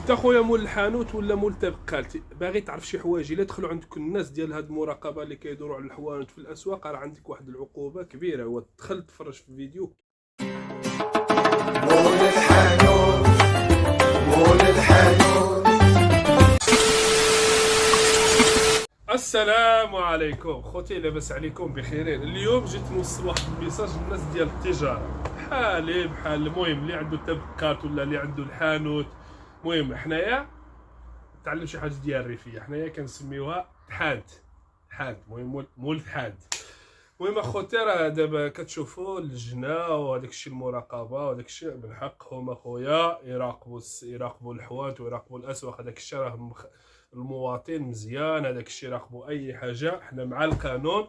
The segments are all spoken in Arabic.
انت خويا مول الحانوت ولا مول التبقال باغي تعرف شي حوايج الا دخلوا عندك الناس ديال هاد المراقبه اللي كيدوروا على الحوانت في الاسواق، راه عندك واحد العقوبه كبيره، هو تدخل تفرج في فيديو. مول الحانوت مول الحانوت. السلام عليكم خوتي، لاباس عليكم بخيرين؟ اليوم جيت نوصل واحد الميساج للناس ديال التجاره، بحالي بحال المهم اللي عنده التبقات ولا اللي عنده الحانوت. المهم حنايا تعلم شي حاجه ديال الريفيه، حنايا كنسميوها تحاد. تحاد المهم مول تحاد. المهم اخوتي راه دابا كتشوفوا اللجنه وهداك الشيء المراقبه وهداك الشيء من حقهم اخويا يراقبوا الحوانت ويراقبوا الاسواق. هداك الشيء راه المواطن مزيان، هداك الشيء يراقبوا اي حاجه، حنا مع القانون.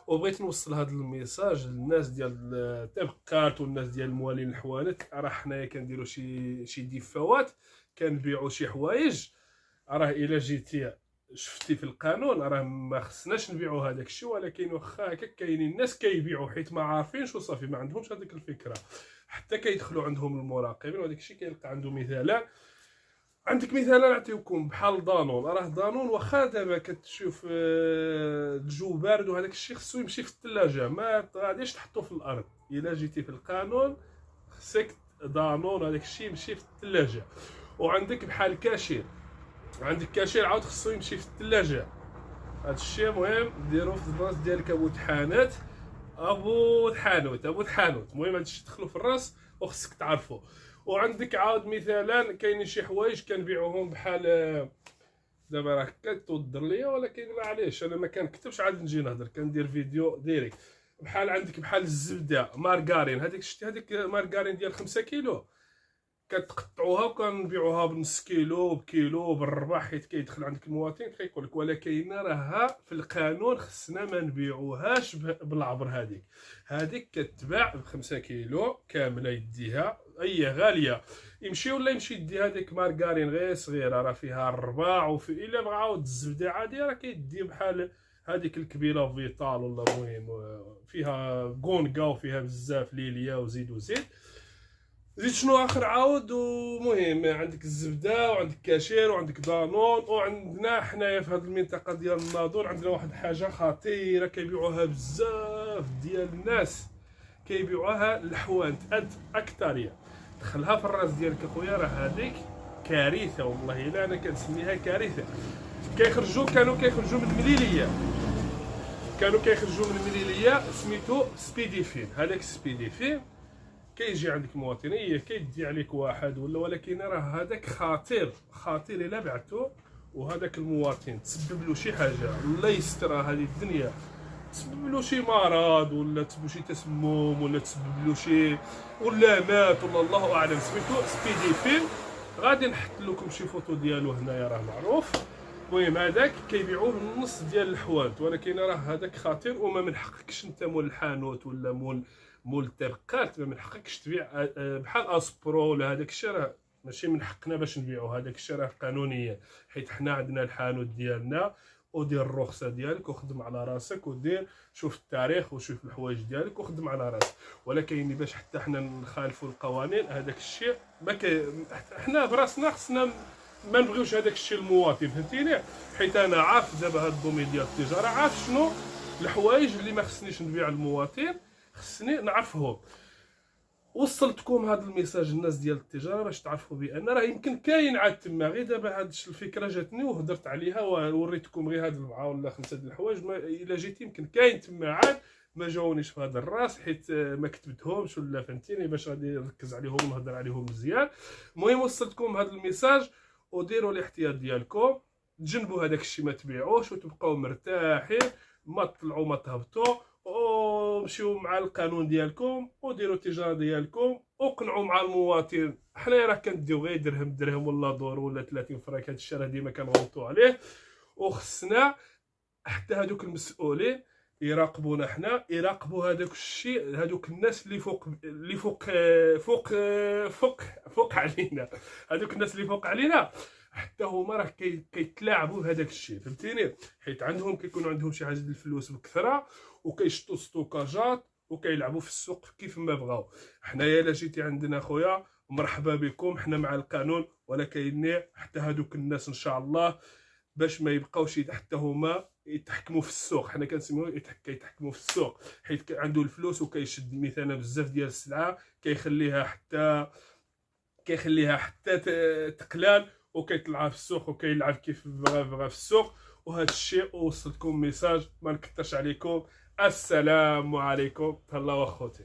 وبغيت نوصل هذا الميساج للناس ديال التبقات والناس ديال الموالين الحوانت. راه حنايا كنديروا شي ديفاوات، كنبيعوا شي حوايج، راه الا جيتي شفتي في القانون راه ما خصناش نبيعوا هذاك الشيء، ولكن واخا هكا كاينين الناس كيبيعوا حيت ما عارفينش وصافي، ما عندهمش هذيك الفكره، حتى كيدخلوا عندهم المراقبين وهذاك الشيء كيلقى عنده مثالان. عندك مثالا نعطيوكم بحال دانون. راه دانون واخا دابا كتشوف الجو بارد وهذاك الشيء خصو يمشي في الثلاجه، ما غاديش تحطو في الارض. الا جيتي في القانون خصك دانون هذاك الشيء يمشي في الثلاجه. وعندك بحال كاشير، عندك كاشير عاود خصو يمشي في الثلاجه. هذا الشيء مهم ديرو في الراس ديالك ابو تحانات، ابو تحانوت. المهم هذا الشيء تدخلو في الراس وخصك تعرفو. وعندك عاود مثلا كاينين شي حوايج كنبيعوهم بحال دابا راه كتوضر ليا، ولكن معليش انا ما كنكتبش، عاد نجي نهضر كندير فيديو ديريكت. بحال عندك بحال الزبده مارغارين، هذيك شتي هذيك مارغارين ديال 5 كيلو كتقطعوها وكنبيعوها بنص كيلو بكيلو بالربع، حيت كيدخل عندك المواطن كيقول لك ولكن راها في القانون خصنا ما نبيعوهاش بالعبر. هذيك كتباع ب 5 كيلو كامله يديها، اي غاليه يمشي ولا يمشي يدي هذيك مارغارين غير صغيره راه فيها الرباع، وفي الا بغا عاود الزبده عاديه راه كيدي بحال هذيك الكبيله فيتال ولا المهم فيها كونكا وفيها بزاف ليليا وزيد زيد شنو اخر عاود. ومهم عندك الزبده وعندك كاشير وعندك دانون. وعندنا حنايا في هذه المنطقه ديال الناظور عندنا واحد الحاجه خطيره كيبيعوها بزاف ديال الناس، كيبيعوها الحوانت اكثريه. دخلها في الراس ديالك اخويا، راه هذيك كارثه والله الا انا كنسميها كارثه. كانوا كيخرجوا من المليليه، سميتو سبيديفين. هذاك سبيديفين كيجي عندك مواطنيه كيدي عليك واحد ولا، ولكن راه هذاك خطير الا بعتو وهذاك المواطن تسبب له شي حاجه، الله يستر هذه الدنيا، تسبب له شي مرض ولا تسبب شي تسمم ولا تسبب له شي ولا مات ولا الله اعلم. سميتو سبيديفين، غادي نحط لكم شي فوتو ديالو هنايا راه معروف. المهم هذاك كيبيعوه بالنص ديال الحوانت، ولكن راه هذاك خطير وما من حقكش انت مول الحانوت ولا مول التبقات ما من حقكش تبيع بحال اسبرو ولا هذاك الشيء، راه ماشي من حقنا باش نبيعوا هذاك الشيء، راه قانونيا، حيت حنا عندنا الحانوت ديالنا. ودير الرخصه ديالك وخدم على راسك ودير شوف التاريخ وشوف الحوايج ديالك وخدم على راسك. ولكن باش حتى حنا نخالفوا القوانين هذاك الشيء ما حنا براسنا خصنا ما نبغيوش هذاك الشيء المواطن، فهمتيني؟ حيت انا عارف دابا هذا الدومين ديال التجاره، عارف شنو الحوايج اللي ما خصنيش نبيع المواطن، خصني نعرفهم. وصلتكم هذا الميساج للناس ديال التجاره باش تعرفوا بان راه يمكن كاين عاد تما، غير دابا هاد الفكره جاتني وهضرت عليها ووريتكم غير هاد 4 ولا 5 د الحوايج، الا جيتي يمكن كاين تما عاد ما جاونيش في هذا الراس حيت ما كتبتهمش ولا، فهمتيني؟ باش غادي نركز عليهم ونهضر عليهم مزيان. المهم وصلتكم هذا الميساج، وديروا الاحتياط ديالكم، تجنبوا هذاك الشيء، ما تبيعوش وتبقاو مرتاحين، ما تطلعوا ما تهبطوا، ومشيو مع القانون ديالكم وديروا التجاره ديالكم وقنعوا مع المواطن. حنايا راه كنديو غير درهم ولا دور ولا 30 فرانك، هذا الشيء راه ديما كنغلطوا عليه. وخصنا حتى هذوك المسؤولين يراقبونا، حنا يراقبوا هذاك الشيء، هذوك الناس اللي فوق علينا، هذوك الناس اللي فوق علينا حتى هما راه كيتلاعبوا بهذاك الشيء، فهمتيني؟ حيت كيكونوا عندهم شي حاجه ديال الفلوس بكثره وكيشطوا ستوكاجات وكيلعبوا في السوق كيف ما بغاو. حنايا الا جيتي عندنا خويا ومرحبا بكم. حنا مع القانون ولا كاين حتى هذوك الناس ان شاء الله باش ما يبقاوش حتى هما يتحكموا في السوق. حنا كنسميوه كيتحكموا في السوق، حيت عنده الفلوس وكيشد مثلا بزاف ديال السلعه كيخليها حتى تقلال وكيطلعها في السوق وكيلعب كيف بغا في السوق. وهذا الشيء وصلتكم ميساج، ما نكثرش عليكم. السلام عليكم. تهلاو اخوتي.